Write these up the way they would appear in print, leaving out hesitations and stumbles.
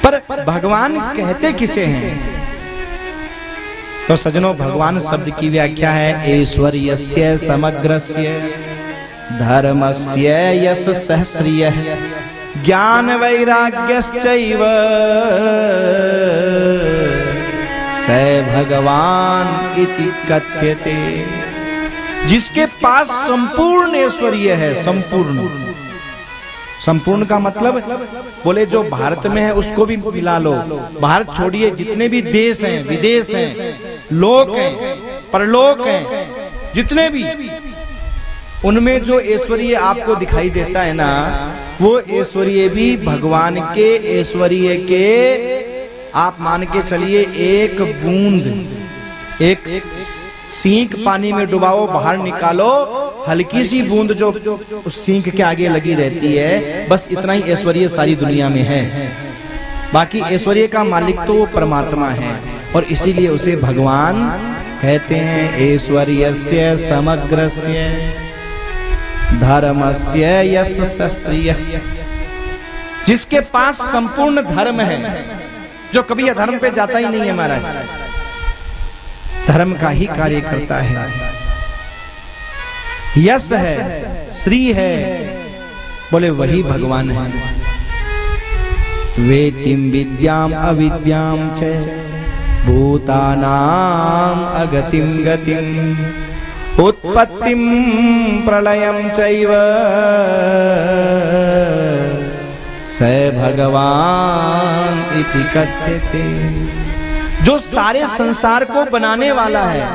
पर भगवान कहते किसे हैं? तो सज्जनों, भगवान शब्द की व्याख्या है ऐश्वर्यस्य समग्रस्य धर्मस्य यश सहस्रियः ज्ञान वैराग्यश्चैव स भगवान इति कथ्यते। जिसके पास संपूर्ण ऐश्वर्य है, संपूर्ण, संपूर्ण का मतलब बोले जो भारत में है उसको भी मिला लो, भारत छोड़िए जितने भी देश हैं, विदेश हैं, लोक हैं, परलोक हैं, जितने भी, उनमें जो ऐश्वर्य आपको दिखाई देता है ना, वो ऐश्वर्य भी भगवान के ऐश्वर्य के आप मान के चलिए एक बूंद, एक सींक पानी में डुबाओ, बाहर निकालो, हल्की सी बूंद जो उस सींक के आगे लगी रहती है, बस इतना ही ऐश्वर्य सारी दुनिया में है। बाकी ऐश्वर्य का मालिक तो वो परमात्मा है, और इसीलिए उसे भगवान कहते हैं ऐश्वर्यस्य समग्रस्य धर्मस्य यश सहस्रियः। जिसके पास संपूर्ण धर्म है, जो कभी अधर्म पे जाता ही नहीं है महाराज, धर्म का ही कार्य करता है, यश है, श्री है, बोले वही भगवान है। वेतिम विद्याम अविद्याम च भूतानाम अगतिम गतिम उत्पत्तिम प्रलयम चैव स भगवान इति कथ्यते। जो सारे संसार को बनाने वाला है,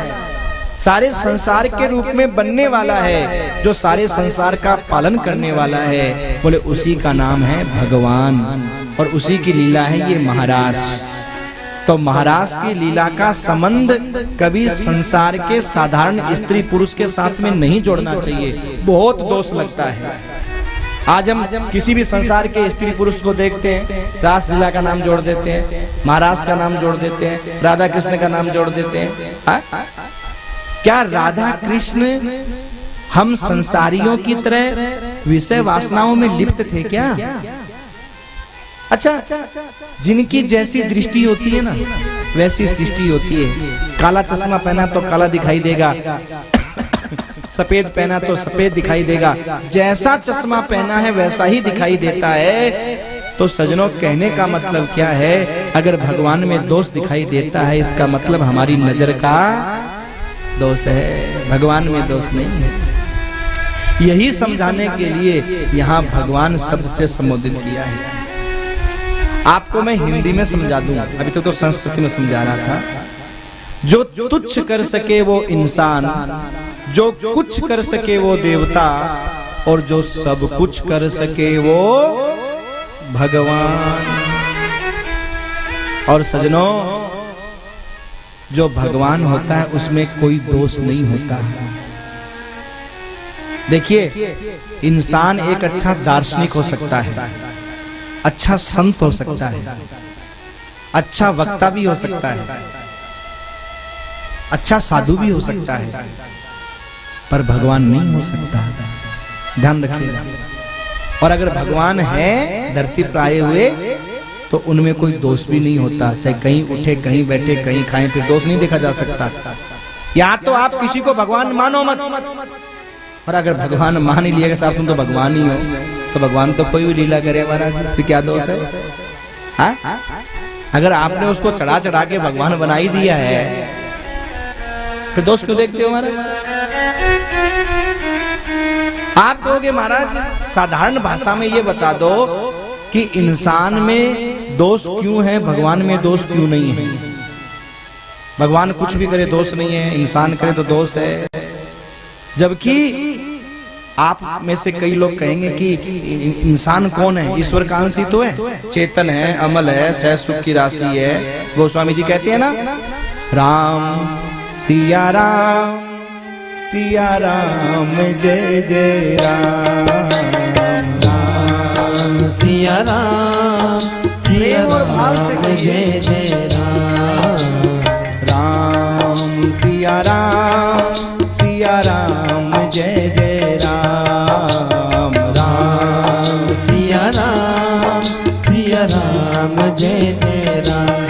सारे संसार के रूप में बनने वाला है, जो सारे संसार का पालन करने वाला है, बोले उसी का नाम है भगवान, और उसी की लीला है ये महाराज। तो महाराज की लीला का संबंध कभी संसार के साधारण स्त्री पुरुष के साथ में नहीं जोड़ना चाहिए, बहुत दोष लगता है। आज हम किसी भी संसार के स्त्री पुरुष को देखते हैं, रास लीला का नाम जोड़ देते हैं, महाराज का नाम जोड़ देते हैं, राधा कृष्ण का नाम जोड़ देते हैं। क्या राधा कृष्ण हम संसारियों की तरह विषय वासनाओं में लिप्त थे क्या? अच्छा, जिनकी जैसी दृष्टि होती है ना, वैसी सृष्टि होती है। काला चश्मा पहना तो काला दिखाई देगा, सफेद पहना तो सफेद दिखाई देगा, जैसा चश्मा पहना है वैसा ही दिखाई देता है। तो सजनों, कहने का मतलब क्या है? अगर भगवान में दोष दिखाई देता है, इसका मतलब हमारी नजर का दोष है, भगवान में दोष नहीं है। यही समझाने के लिए यहां भगवान शब्द से संबोधित किया है। आपको मैं हिंदी में समझा दूं, अभी तो संस्कृति में समझा रहा था। जो तुच्छ कर सके वो इंसान, जो कुछ कर सके वो देवता, और जो सब कुछ कर सके वो भगवान। और सजनों, जो भगवान होता है उसमें कोई दोष नहीं होता है। देखिए, इंसान एक अच्छा दार्शनिक हो सकता है, अच्छा संत हो सकता है, अच्छा वक्ता भी हो सकता है, अच्छा साधु भी हो सकता है, पर भगवान नहीं हो सकता। ध्यान रखिएगा। और अगर भगवान है धरती पर आए हुए, तो उनमें कोई दोष भी नहीं होता। चाहे कहीं उठे, कहीं बैठे, कहीं खाएं, फिर दोष नहीं देखा जा सकता। या तो आप किसी को भगवान मानो मत, और अगर भगवान मान ही लिया कि साहब तुम तो भगवान ही हो, तो भगवान तो कोई भी लीला करे महाराज, फिर क्या दोष है? हाँ? अगर आपने उसको चढ़ा चढ़ा के भगवान बना ही दिया है, फिर दोष क्यों देखते हो महाराज? आप कहोगे महाराज साधारण भाषा में ये बता दो कि इंसान में दोष क्यों है, भगवान में दोष क्यों नहीं है? भगवान कुछ भी करे दोष नहीं है, इंसान करे तो दोष है। जबकि आप में से कई लोग कहेंगे कि इंसान कौन है? ईश्वर का अंश ही तो है, चेतन है, अमल है, सहज सुख की राशि है। गोस्वामी जी कहते हैं ना, राम सिया राम सिया राम जय जय राम, राम सिया राम सिया राम जय जय राम, राम सिया राम जय जय राम, राम सिया राम राम जय जय राम।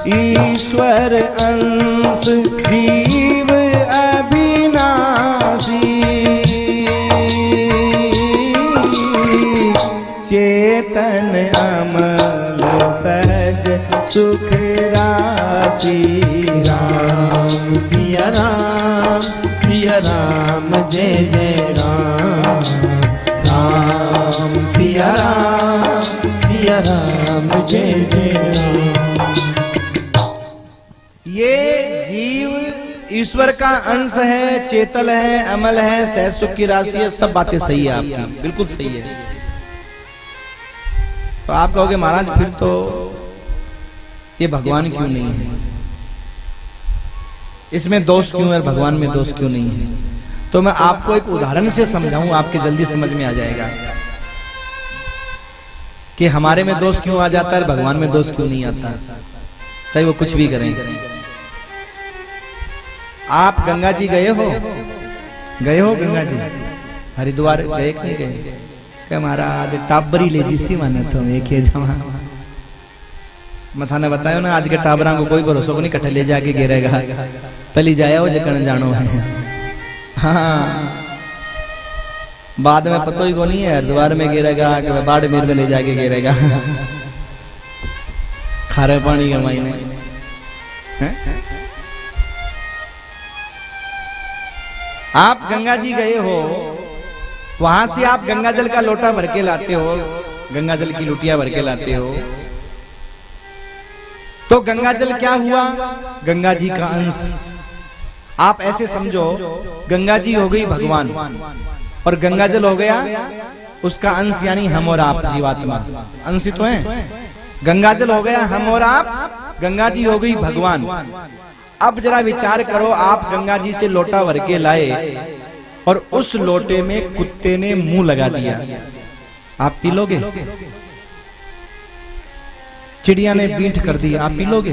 ईश्वर अंश जीव अविनाशी, चेतन अमल सहज सुख राशि। राम सिया राम जय जय राम। राम सिया राम जय जय राम। ये जीव ईश्वर का अंश है, चेतन है, अमल है, सहज सुख की राशि है। सब बातें सही है आपकी, बिल्कुल सही है। तो आप कहोगे महाराज फिर तो ये भगवान क्यों नहीं है, इसमें दोष क्यों है, भगवान में दोष क्यों नहीं है? तो मैं आपको एक उदाहरण से समझाऊं, आपके जल्दी समझ में आ जाएगा कि हमारे में दोष क्यों आ जाता है, भगवान में दोष क्यों नहीं आता, चाहे वो कुछ भी करें। आप गंगा जी गए हो गंगा जी? हरिद्वार गए कि नहीं गए? क्या महाराज टाबरी ले जिसी माने तो एक जमा मथा ने बतायो ना, आज के टाबरा को कोई भरोसा को नहीं, कट्ठे ले जाके गिरेगा। पहले जाया हो जकन जानो है। हाँ, बाद में पता ही को नहीं है, हरिद्वार में गिरेगा कि बाड़मेर में ले जाके गिरेगा। खारे पानी के महीने आप गंगा जी गए हो, वहां से आप गंगा जल का लोटा भर के लाते हो, गंगा जल की लुटिया भर के लाते हो। तो गंगा जल क्या हुआ? गंगा जी का अंश। आप ऐसे समझो, गंगा जी हो गई भगवान और गंगा जल हो गया उसका अंश, यानी हम और आप जीवात्मा अंश तो हैं। गंगा जल हो गया हम और आप, गंगा जी हो गई भगवान। अब जरा विचार करो, आप गंगा जी से लोटा भर के लाए और उस लोटे में कुत्ते ने मुंह लगा दिया, आप पी लोगे? चिड़िया ने बींट कर दी, आप पी लोगे?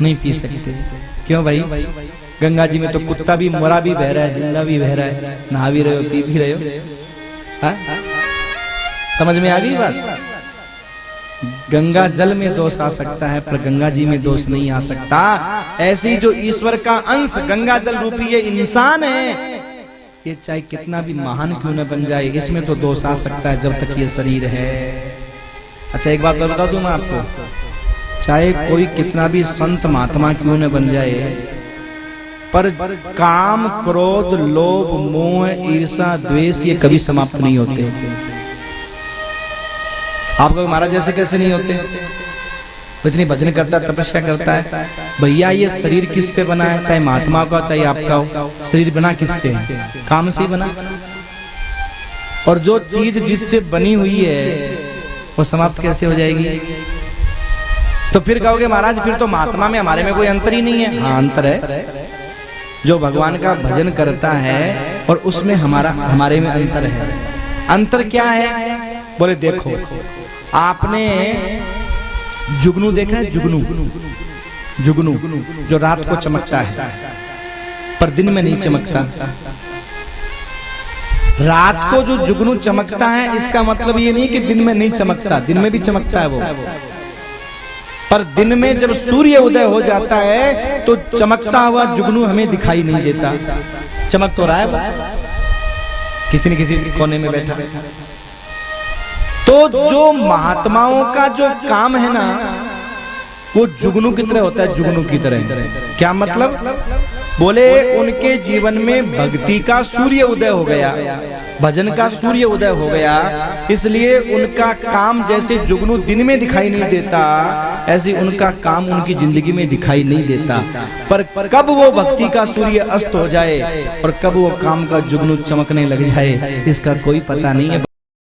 नहीं पी सकते। क्यों भाई? गंगा जी में तो कुत्ता भी मरा भी बह रहा है, जिंदा भी बह रहा है, नहा भी रहे हो, पी भी रहे हो। समझ में आ गई बात? गंगा जल में दोष आ सकता है पर गंगा जी में दोष नहीं आ सकता। ऐसी जो ईश्वर का अंश गंगा जल रूपी ये इंसान है, ये चाहे कितना भी महान क्यों न बन जाए, इसमें तो दोष आ सकता है जब तक ये शरीर है। अच्छा एक बात बता दूं मैं आपको, चाहे कोई कितना भी संत महात्मा क्यों न बन जाए, पर काम, क्रोध, लोभ, मोह, ईर्षा, द्वेष ये कभी समाप्त नहीं होते। आपको महाराज जैसे कैसे नहीं होते? इतनी भजन करता है, तपस्या करता है। भैया ये शरीर किससे बना है? चाहे महात्मा का चाहे आपका हो, शरीर बना किससे है? काम से ही बना। और जो चीज जिससे बनी हुई है वो समाप्त कैसे हो जाएगी? तो फिर कहोगे महाराज फिर तो महात्मा में हमारे में कोई अंतर ही नहीं है। हाँ अंतर है, जो भगवान का भजन करता है और उसमें हमारे में अंतर है। अंतर क्या है? बोले देखो, आपने जुगनू देखा है? जुगनू जो रात को चमकता है पर दिन में नहीं चमकता। रात को जो जुगनू चमकता है इसका मतलब ये नहीं कि दिन में नहीं चमकता, दिन में भी चमकता है वो, पर दिन में जब सूर्य उदय हो जाता है तो चमकता हुआ जुगनू हमें दिखाई नहीं देता। चमक तो रहा है किसी न किसी कोने में बैठा। तो जो महात्माओं का जो काम है ना, वो जुगनू की तरह होता है, जुगनू की तरह। क्या मतलब? बोले उनके जीवन में भक्ति का सूर्य उदय हो गया, भजन का सूर्य उदय हो गया, इसलिए उनका काम जैसे जुगनू दिन में दिखाई नहीं देता, ऐसे उनका काम उनकी जिंदगी में दिखाई नहीं देता। पर कब वो भक्ति का सूर्य अस्त हो जाए और कब वो काम का जुगनू चमकने लग जाए, इसका कोई पता नहीं है।